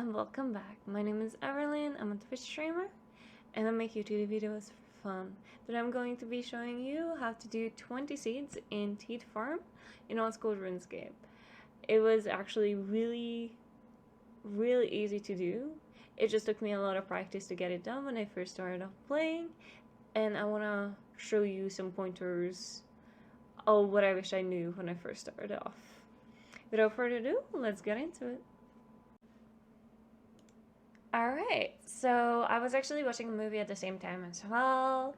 and welcome back. My name is Evelyn, I'm a Twitch streamer, and I make YouTube videos for fun. Today I'm going to be showing you how to do 20 seeds in Tithe farm in what's called Runescape. It was actually really easy to do. It just took me a lot of practice to get it done when I first started off playing, and I want to show you some pointers of what I wish I knew when I first started off. Without further ado, let's get into it. Alright, so I was actually watching a movie at the same time as well,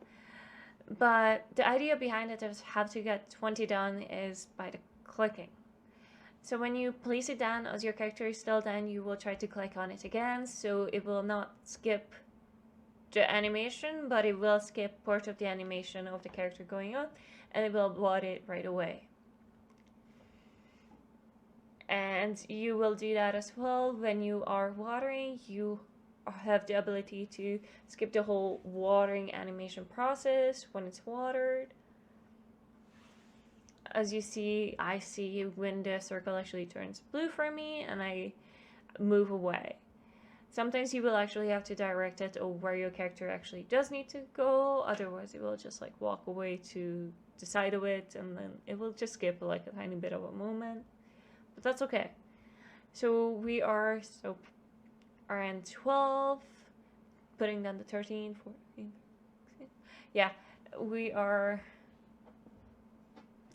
but the idea behind it is how to get 20 done is by the clicking. So when you place it down as your character is still down, you will try to click on it again, so it will not skip the animation, but it will skip part of the animation of the character going on, and it will water it right away. And you will do that as well when you are watering. You have the ability to skip the whole watering animation process when it's watered. As you see, I see when the circle actually turns blue for me and I move away. Sometimes you will actually have to direct it or where your character actually does need to go, otherwise it will just like walk away to the side of it and then it will just skip like a tiny bit of a moment. But that's okay. So we are around 12, putting down the 13, 14, 16. Yeah, we are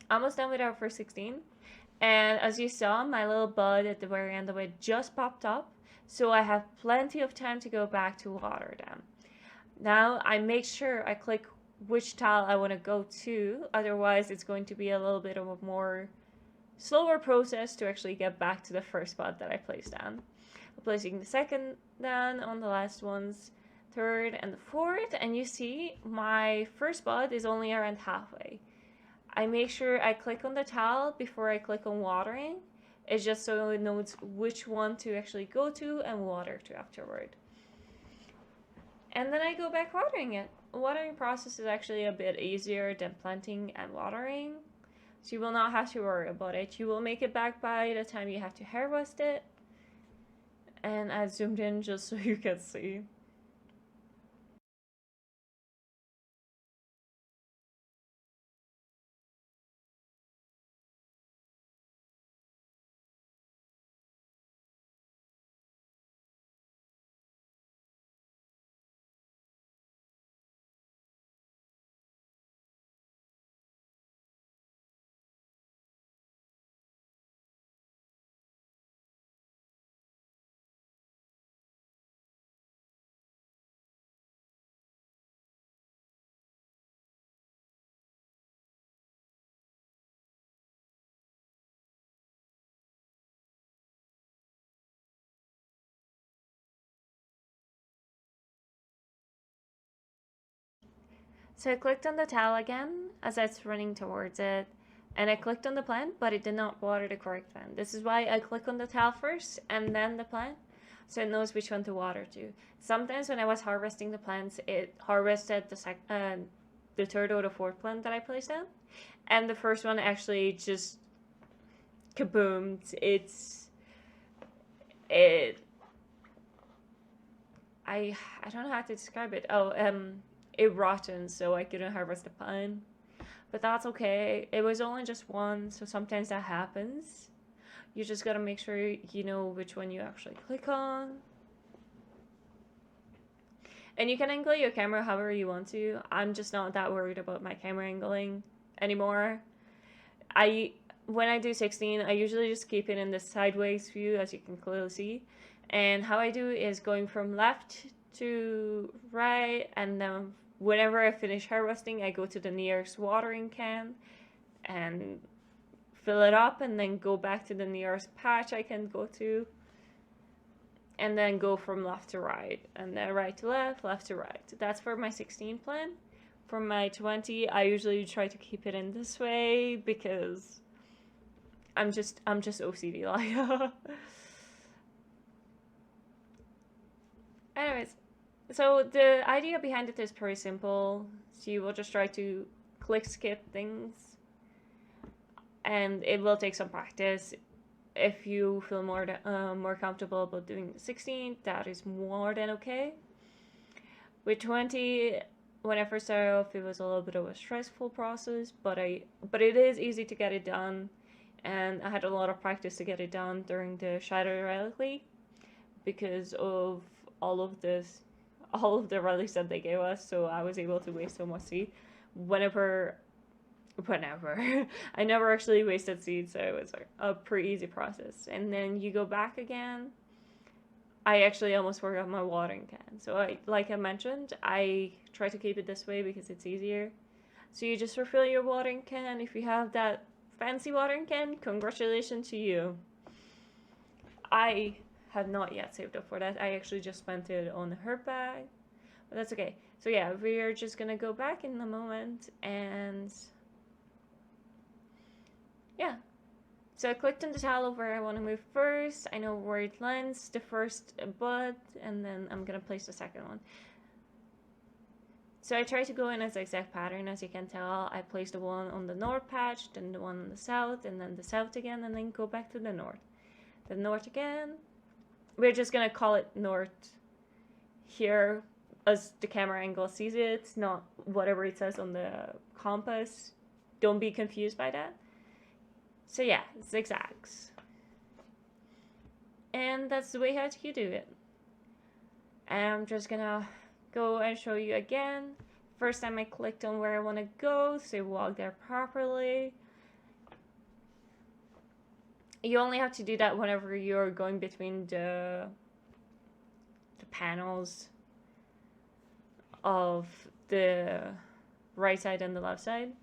almost done with our first 16. And as you saw, my little bud at the very end of it just popped up. So I have plenty of time to go back to water them. Now I make sure I click which tile I want to go to. Otherwise, it's going to be a little bit of a more slower process to actually get back to the first spot that I placed down. I'm placing the second down on the last ones, third and the fourth, and you see my first spot is only around halfway. I make sure I click on the tile before I click on watering. It's just so it knows which one to actually go to and water to afterward. And then I go back watering it. The watering process is actually a bit easier than planting and watering. So you will not have to worry about it. You will make it back by the time you have to harvest it. And I zoomed in just so you can see. So I clicked on the tile again as it's running towards it. And I clicked on the plant, but it did not water the correct plant. This is why I click on the tile first and then the plant, so it knows which one to water to. Sometimes when I was harvesting the plants, it harvested the third or the fourth plant that I placed down. And the first one actually just kaboomed. I don't know how to describe it. It rotten, so I couldn't harvest the pine. But that's okay. It was only just one, so sometimes that happens. You just gotta make sure you know which one you actually click on. And you can angle your camera however you want to. I'm just not that worried about my camera angling anymore. When I do 16, I usually just keep it in the sideways view, as you can clearly see. And how I do is going from left to right, and then whenever I finish harvesting, I go to the nearest watering can and fill it up, and then go back to the nearest patch I can go to, and then go from left to right, and then right to left, left to right. That's for my 16 plan. For my 20, I usually try to keep it in this way because I'm just OCD like. Anyways, so the idea behind it is pretty simple. So you will just try to click skip things, and it will take some practice. If you feel more comfortable about doing 16, that is more than okay. With 20, when I first started off, it was a little bit of a stressful process, but it is easy to get it done, and I had a lot of practice to get it done during the Shadow Relic League because of all of the relics that they gave us. So I was able to waste so much seed. Whenever I never actually wasted seed, so it was a pretty easy process. And then you go back again. I actually almost forgot my watering can. So like I mentioned, I try to keep it this way because it's easier. So you just refill your watering can. If you have that fancy watering can, congratulations to you. I have not yet saved up for that. I actually just spent it on the herb bag, but that's okay. So yeah, we're just gonna go back in a moment, and yeah. So I clicked on the tile of where I want to move first. I know where it lands, the first bud, and then I'm gonna place the second one. So I try to go in a zigzag pattern, as you can tell. I place the one on the north patch, then the one on the south, and then the south again, and then go back to the north. The north again. We're just gonna call it north here as the camera angle sees it. It's not whatever it says on the compass. Don't be confused by that. So yeah, zigzags. And that's the way how you do it. And I'm just gonna go and show you again. First time I clicked on where I want to go, so walk there properly. You only have to do that whenever you're going between the panels of the right side and the left side.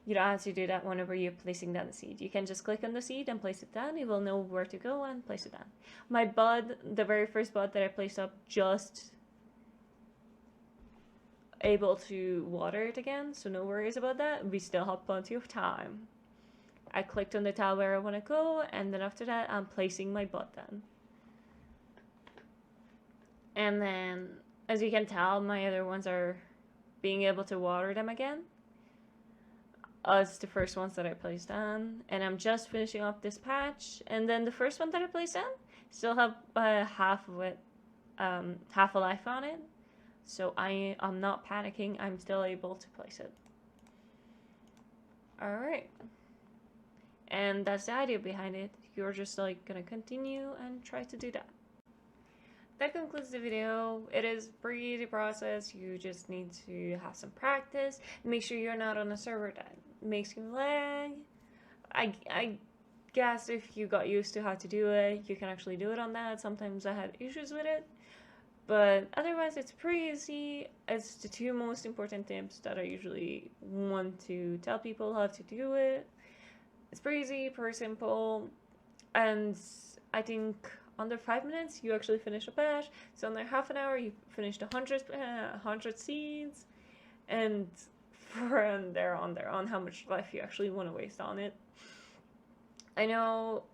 You don't have to do that whenever you're placing down the seed. You can just click on the seed and place it down. You will know where to go and place it down. My bud, the very first bud that I placed up, just able to water it again, so no worries about that. We still have plenty of time. I clicked on the tile where I want to go, and then after that I'm placing my bud down. And then, as you can tell, my other ones are being able to water them again as the first ones that I placed on. And I'm just finishing up this patch, and then the first one that I placed on still have half of it, half a life on it. So I'm not panicking. I'm still able to place it. All right. And that's the idea behind it. You're just like gonna continue and try to do that. That concludes the video. It is pretty easy process. You just need to have some practice. Make sure you're not on a server that makes you lag. I guess if you got used to how to do it, you can actually do it on that. Sometimes I had issues with it. But otherwise, it's pretty easy. It's the two most important tips that I usually want to tell people how to do it. It's pretty easy, pretty simple, and I think under 5 minutes you actually finish a patch. So under half an hour you finished 100 seeds, and from there on how much life you actually want to waste on it. I know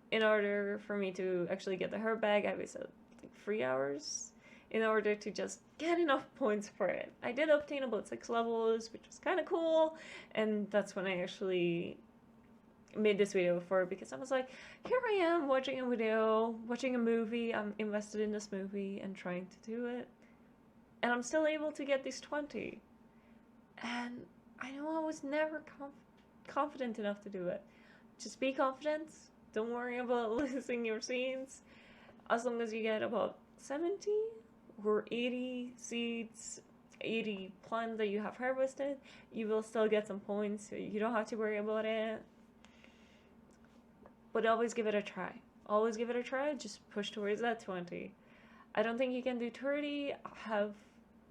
in order for me to actually get the herb bag, I wasted like 3 hours in order to just get enough points for it. I did obtain about 6 levels, which was kind of cool, and that's when I actually made this video for, because I was like, here I am watching a video, watching a movie, I'm invested in this movie and trying to do it, and I'm still able to get these 20. And I know I was never confident enough to do it. Just be confident, don't worry about losing your seeds. As long as you get about 70 or 80 seeds, 80 plants that you have harvested, you will still get some points, so you don't have to worry about it. But always give it a try. Always give it a try, just push towards that 20. I don't think you can do 30. I have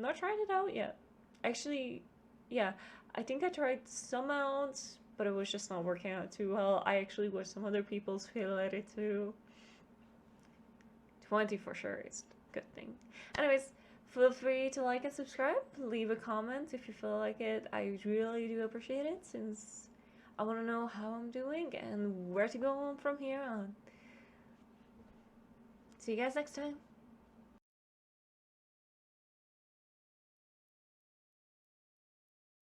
not tried it out yet. Actually, yeah, I think I tried some amounts, but it was just not working out too well. I actually watched some other people's fail at it too. 20 for sure is a good thing. Anyways, feel free to like and subscribe. Leave a comment if you feel like it. I really do appreciate it, since I want to know how I'm doing and where to go on from here on. See you guys next time.